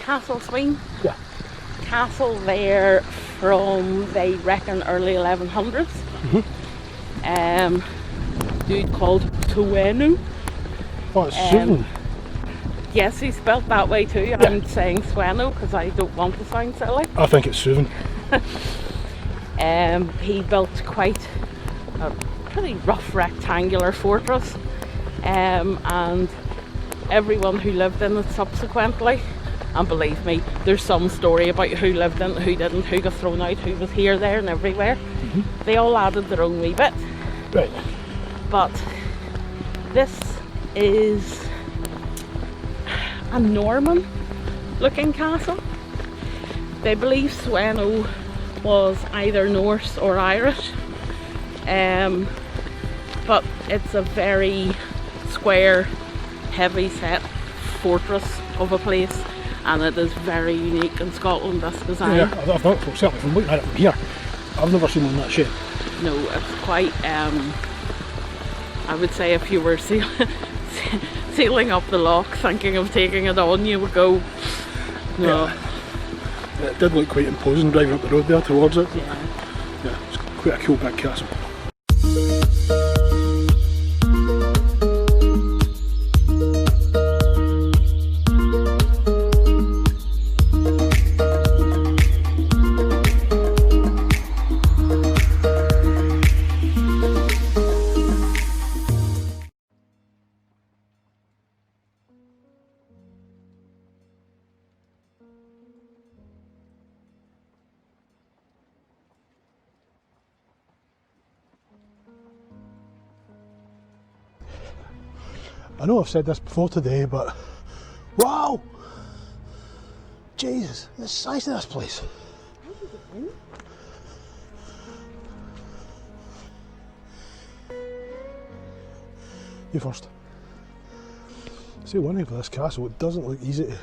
Castle Sween? Yeah. Castle there from, they reckon, early 1100s. Dude called 𝕬𝖃𝖊𝖊. Oh, it's Sween. Yes, he's spelt that way too. Yeah. I'm saying Sweno because I don't want to sound silly. I think it's Sween. He built quite a pretty rough rectangular fortress, and everyone who lived in it subsequently, and believe me, there's some story about who lived in it, who didn't, who got thrown out, who was here, there and everywhere. They all added their own wee bit. Right. But this is a Norman looking castle. They believe Sweno was either Norse or Irish, but it's a very square, heavy set fortress of a place, and it is very unique in Scotland, this design. Yeah, I've not, certainly from looking at it from here, I've never seen one that shape. No, it's quite, I would say if you were sealing up the lock thinking of taking it on, you would go, no. Yeah. It did look quite imposing driving up the road there towards it. Yeah. Yeah, it's quite a cool big castle. I know I've said this before today, but wow! Jesus, the size of this place. You first. See, one thing for this castle, it doesn't look easy to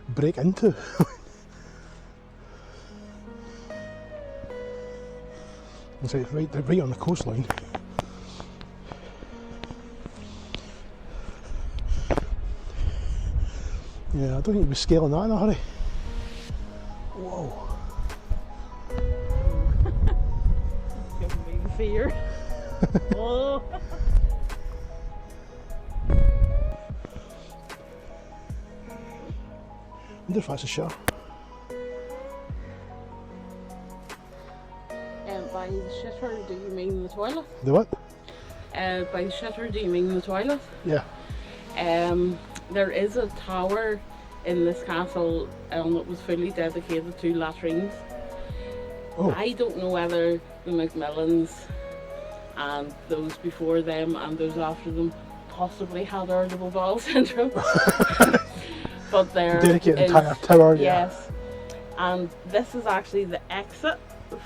break into. It's right on the coastline. Yeah, I don't think you'd be scaling that in a hurry. Whoa. Giving me fear. Oh. I wonder if that's a shower. By the shitter, do you mean the toilet? The what? By the shitter, do you mean the toilet? Yeah. There is a tower in this castle and it was fully dedicated to latrines. Oh. I don't know whether the MacMillans and those before them and those after them possibly had 𝕾𝖊𝖊𝖊𝖊 syndrome. But they're dedicated entire tower, yeah. Yes. And this is actually the exit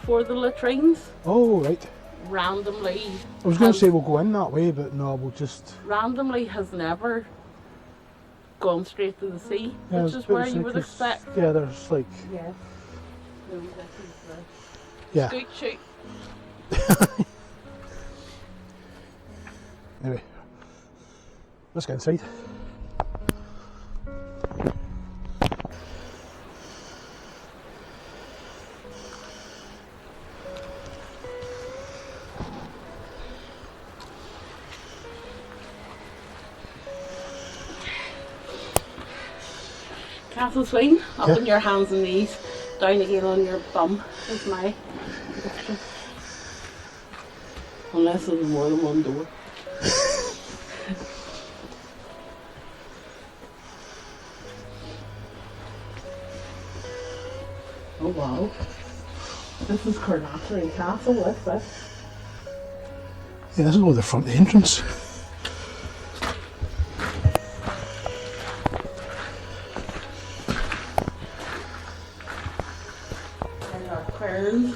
for the latrines. Oh, right. Randomly. I was going to say we'll go in that way, but no, we'll just... Randomly has never gone straight to the sea, Yeah, which is where you would expect. Yeah, there's like... Yes. No, this is Yeah. scoot shoot. Anyway, let's get inside. Castle Sween, up Yeah. on your hands and knees, down again on your bum is my prediction. Unless there's more than one door. Oh wow. This is 𝕾𝖃𝖊𝖊𝖊𝖓 Castle, what's this? Yeah, this is all the front entrance. And our quern.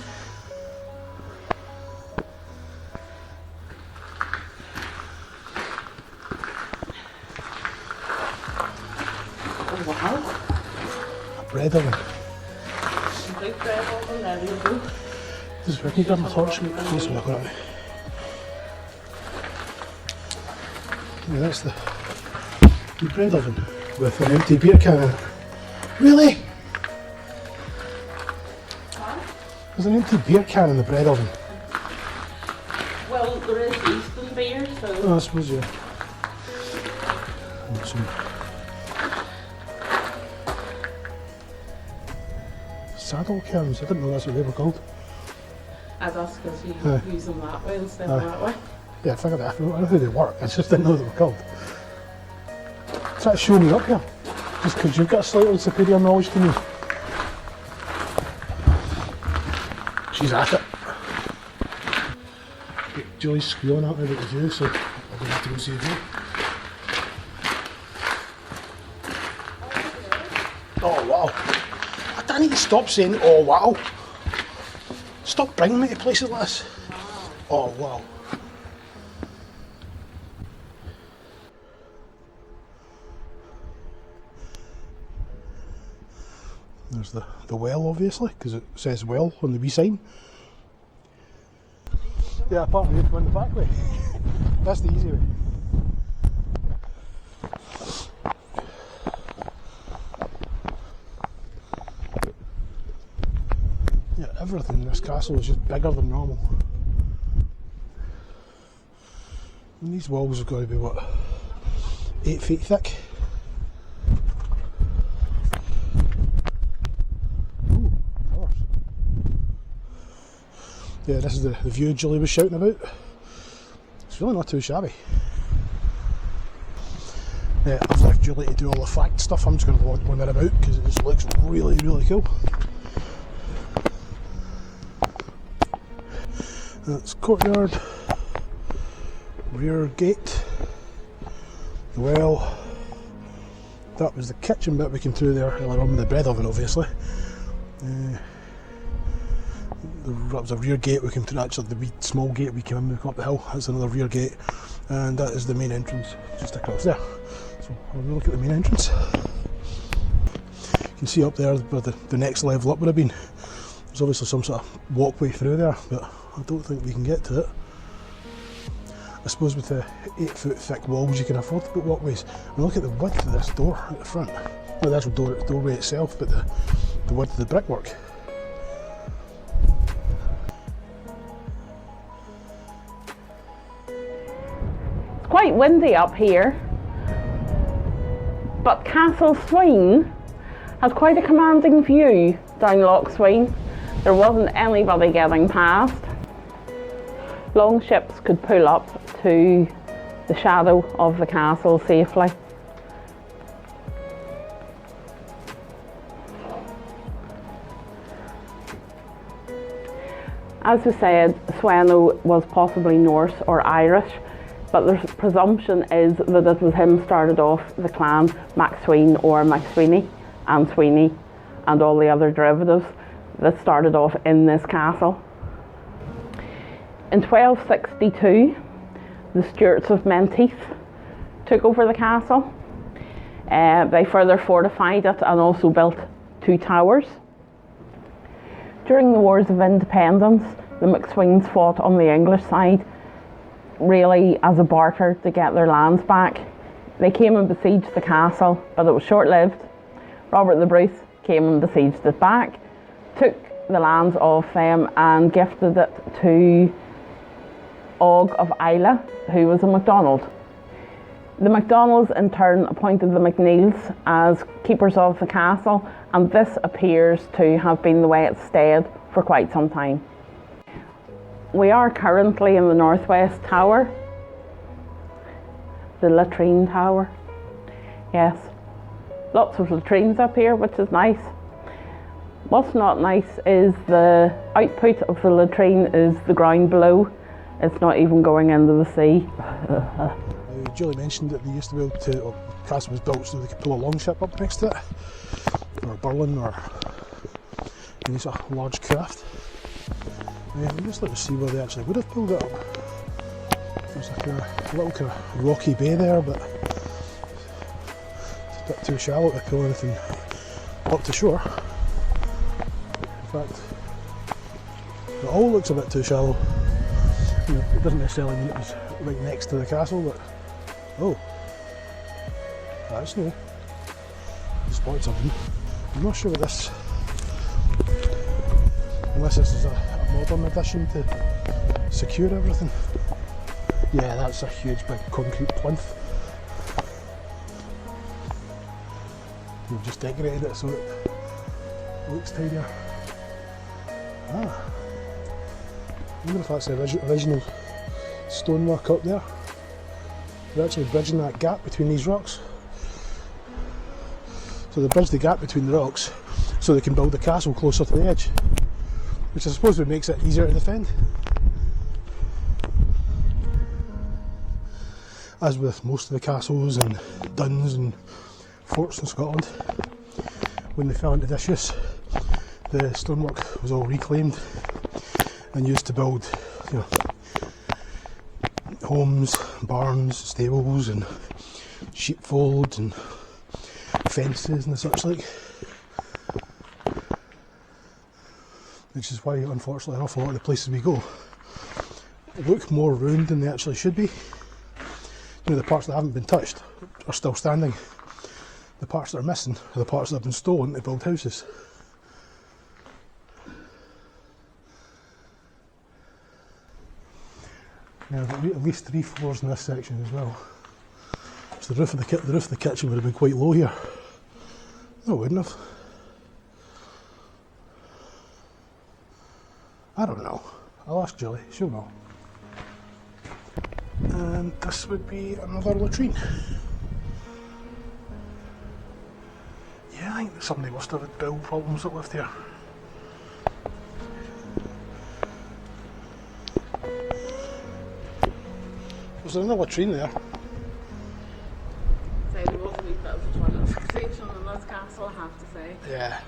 Oh wow. A bread oven. Big bread oven, there you go. This is where can you grab my torch? Let's look at it. Yeah, that's the bread oven with an empty beer can in it. Really? Huh? There's an empty beer can in the bread oven. Well, there is yeast in beer, so... Oh, I suppose, yeah. Saddle cans, I didn't know that's what they were called. That's because you Aye. use them that way instead Aye. of that way. Yeah, I figured that. I know who they work, I just didn't know what they were called. Try to show me up here, just because you've got slightly superior knowledge to me. She's at it. Julie's squealing at me about the view, so I'm going to have to go see the view. Oh wow. I need to stop saying oh wow. Stop bringing me to places like this. Oh wow. There's the well, obviously, because it says well on the wee sign. Yeah, apart from you going the back way. That's the easy way. Yeah, everything in this castle is just bigger than normal. And these walls have got to be, what, 8 feet thick? Ooh, towers. Yeah, this is the view Julie was shouting about. It's really not too shabby. Yeah, I've left Julie to do all the fact stuff. I'm just going to wander about because it just looks really, really cool. That's courtyard, rear gate, the well. That was the kitchen bit we came through there earlier on with the bread oven, obviously. That was a rear gate we came through, actually the wee small gate we came in, we come up the hill, that's another rear gate. And that is the main entrance, just across there. So I'll look at the main entrance. You can see up there where the next level up would have been. There's obviously some sort of walkway through there, but I don't think we can get to it. I suppose with the 8-foot thick walls you can afford to put walkways. I mean, look at the width of this door at the front. Not the actual doorway itself, but the width of the brickwork. It's quite windy up here, but Castle Sween has quite a commanding view down Loch Sween. There wasn't anybody getting past. Long ships could pull up to the shadow of the castle safely. As we said, Sweno was possibly Norse or Irish, but the presumption is that it was him started off the clan Macsween or Macsweeny and Sweeney and all the other derivatives that started off in this castle. In 1262, the Stuarts of Menteith took over the castle. They further fortified it and also built 2 towers. During the Wars of Independence, the Macsweens fought on the English side, really as a barter to get their lands back. They came and besieged the castle, but it was short-lived. Robert the Bruce came and besieged it back, took the lands off them and gifted it to 𝕾𝖊𝖊𝖊, who was a MacDonald. The MacDonalds in turn appointed the MacNeills as keepers of the castle, and this appears to have been the way it stayed for quite some time. We are currently in the northwest tower, the latrine tower. Yes, lots of latrines up here, which is nice. What's not nice is the output of the latrine is the ground below. It's not even going into the sea. Julie mentioned that they used to be able to, or the castle was built so they could pull a longship up next to it, or a burlin, or any sort of large craft. I'd just like to see where they actually would have pulled it up. There's like a little kind of rocky bay there, but it's a bit too shallow to pull anything up to shore. In fact, it all looks a bit too shallow. You know, it doesn't necessarily mean it was right next to the castle, but oh, that's new. Spotted something. I'm not sure what this, unless this is a modern addition to secure everything. Yeah, that's a huge big concrete plinth. You've just decorated it so it looks tidier. Ah, I wonder if that's the original stonework up there. They're actually bridging that gap between these rocks. So they bridge the gap between the rocks so they can build the castle closer to the edge, which I suppose would make it easier to defend. As with most of the castles and duns and forts in Scotland, when they fell into disuse, the stonework was all reclaimed and used to build, you know, homes, barns, stables and sheepfolds and fences and such like. Which is why, unfortunately, an awful lot of the places we go look more ruined than they actually should be. You know, the parts that haven't been touched are still standing. The parts that are missing are the parts that have been stolen to build houses. Now, there are at least 3 floors in this section as well. So the roof of the kitchen would have been quite low here. No, it wouldn't have. I don't know. I'll ask Julie, she'll know. And this would be another latrine. Yeah, I think somebody must have had bowel problems that lived here. Was there another latrine there? Say there was a wee bit of a toilet fixation in this castle, I have to say. Yeah.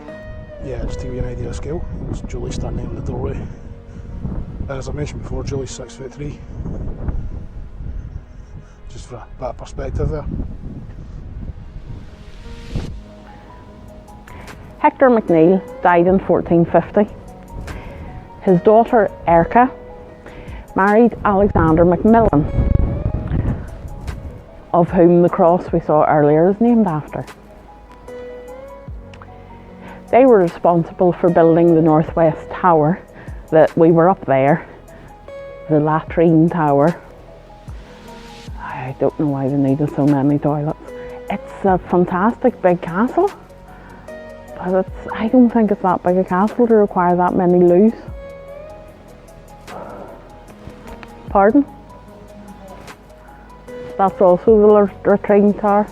Yeah. Yeah, just to give you an idea of scale, there's Julie standing in the doorway. As I mentioned before, Julie's 6'3". Just for a bit of perspective there. Hector MacNeil died in 1450. His daughter Erca married Alexander MacMillan, of whom the cross we saw earlier is named after. They were responsible for building the northwest tower that we were up there, the latrine tower. I don't know why they needed so many toilets. It's a fantastic big castle, but I don't think it's that big a castle to require that many loos. Pardon? That's also the latrine tower.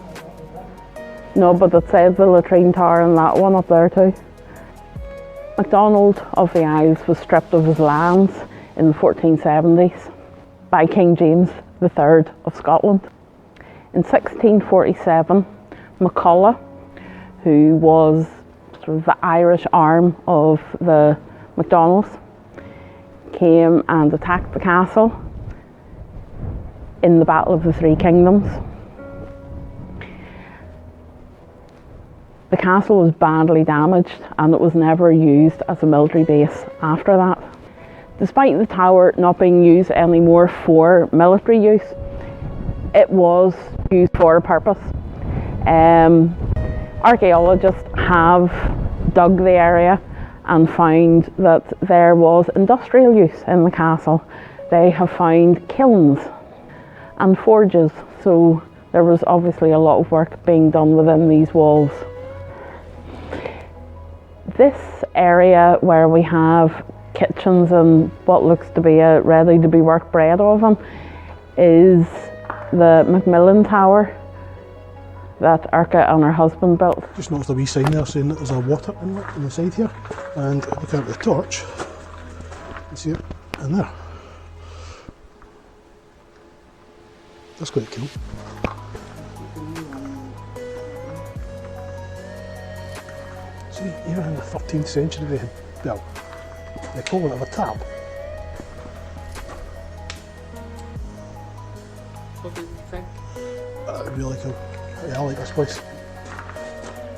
No, but it says the latrine tower and that one up there too. MacDonald of the Isles was stripped of his lands in the 1470s by King James III of Scotland. In 1647, MacCulloch, who was sort of the Irish arm of the MacDonalds, came and attacked the castle in the Battle of the Three Kingdoms. The castle was badly damaged and it was never used as a military base after that. Despite the tower not being used anymore for military use, it was used for a purpose. Archaeologists have dug the area and found that there was industrial use in the castle. They have found kilns and forges, so there was obviously a lot of work being done within these walls. This area where we have kitchens and what looks to be a ready-to-be-worked bread oven is the MacMillan Tower that Erca and her husband built. Just noticed a wee sign there saying that there's a water inlet on the side here, and looking at the torch, you see it in there. That's quite cool. See, even in the 13th century they had, well, the equivalent of a tap. What do you think? Really cool. Yeah, I like this place.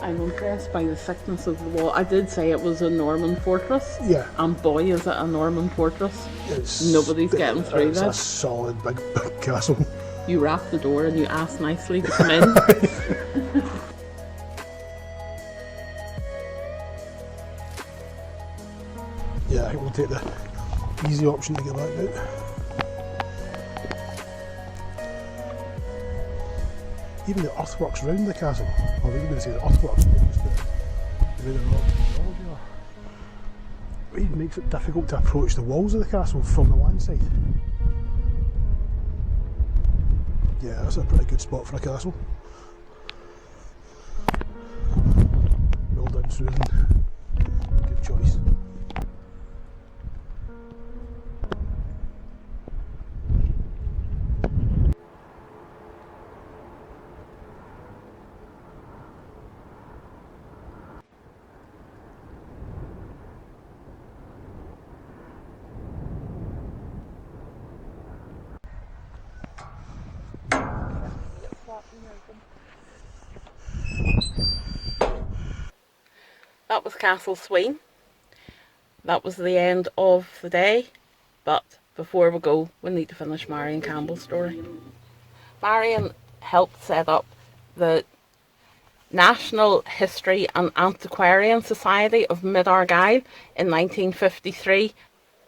I'm impressed by the thickness of the wall. I did say it was a Norman fortress. Yeah. And boy, is it a Norman fortress. Nobody's getting through this. It's a solid big castle. You rap the door and you ask nicely to come in. Yeah, I think we'll take the easy option to get back out. Even the earthworks around the castle, or we were going to say the earthworks, but just the way the rocks and geology are. It makes it difficult to approach the walls of the castle from the land side. Yeah, that's a pretty good spot for a castle. Well done, Susan. Good choice. That was Castle Sween. That was the end of the day, but before we go, we need to finish Marion Campbell's story. Marion helped set up the National History and Antiquarian Society of Mid-Argyll in 1953.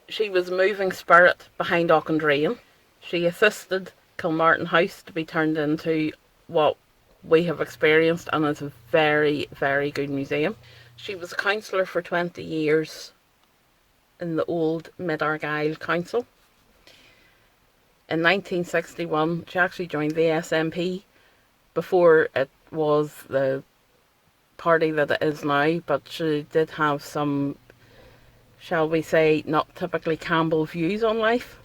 She was a moving spirit behind Auchendrain. She assisted Kilmartin House to be turned into what we have experienced, and it's a very, very good museum. She was a councillor for 20 years in the old Mid-Argyll Council. In 1961, she actually joined the SNP before it was the party that it is now, but she did have some, shall we say, not typically Campbell views on life.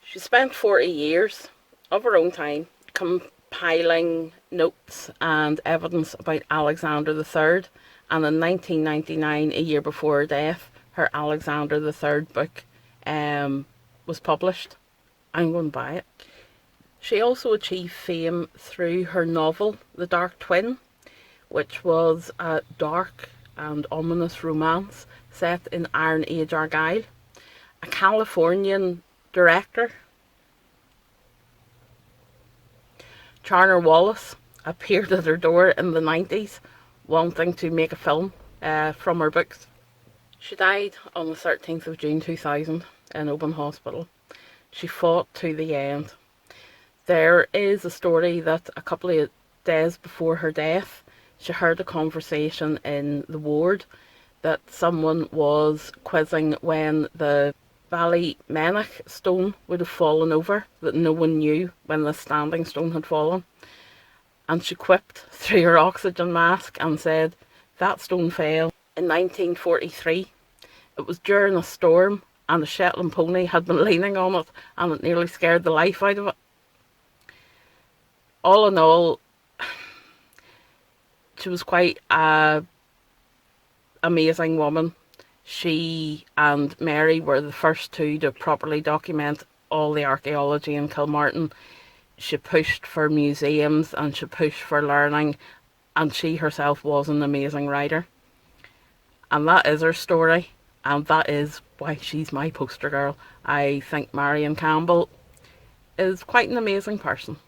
She spent 40 years of her own time compiling notes and evidence about Alexander III, and in 1999, a year before her death, her Alexander III book was published. I'm going to buy it. She also achieved fame through her novel, The Dark Twin, which was a dark and ominous romance set in Iron Age Argyll. A Californian director, Charner Wallace, appeared at her door in the 90s wanting to make a film from her books. She died on the 13th of June 2000 in Oban Hospital. She fought to the end. There is a story that a couple of days before her death, she heard a conversation in the ward that someone was quizzing when the Ballymenic stone would have fallen over, that no one knew when the standing stone had fallen. And she quipped through her oxygen mask and said, "That stone fell in 1943. It was during a storm and a Shetland pony had been leaning on it and it nearly scared the life out of it." All in all, she was quite an amazing woman. She and Mary were the first two to properly document all the archaeology in Kilmartin. She pushed for museums and she pushed for learning, and she herself was an amazing writer. And that is her story, and that is why she's my poster girl. I think Marion Campbell is quite an amazing person.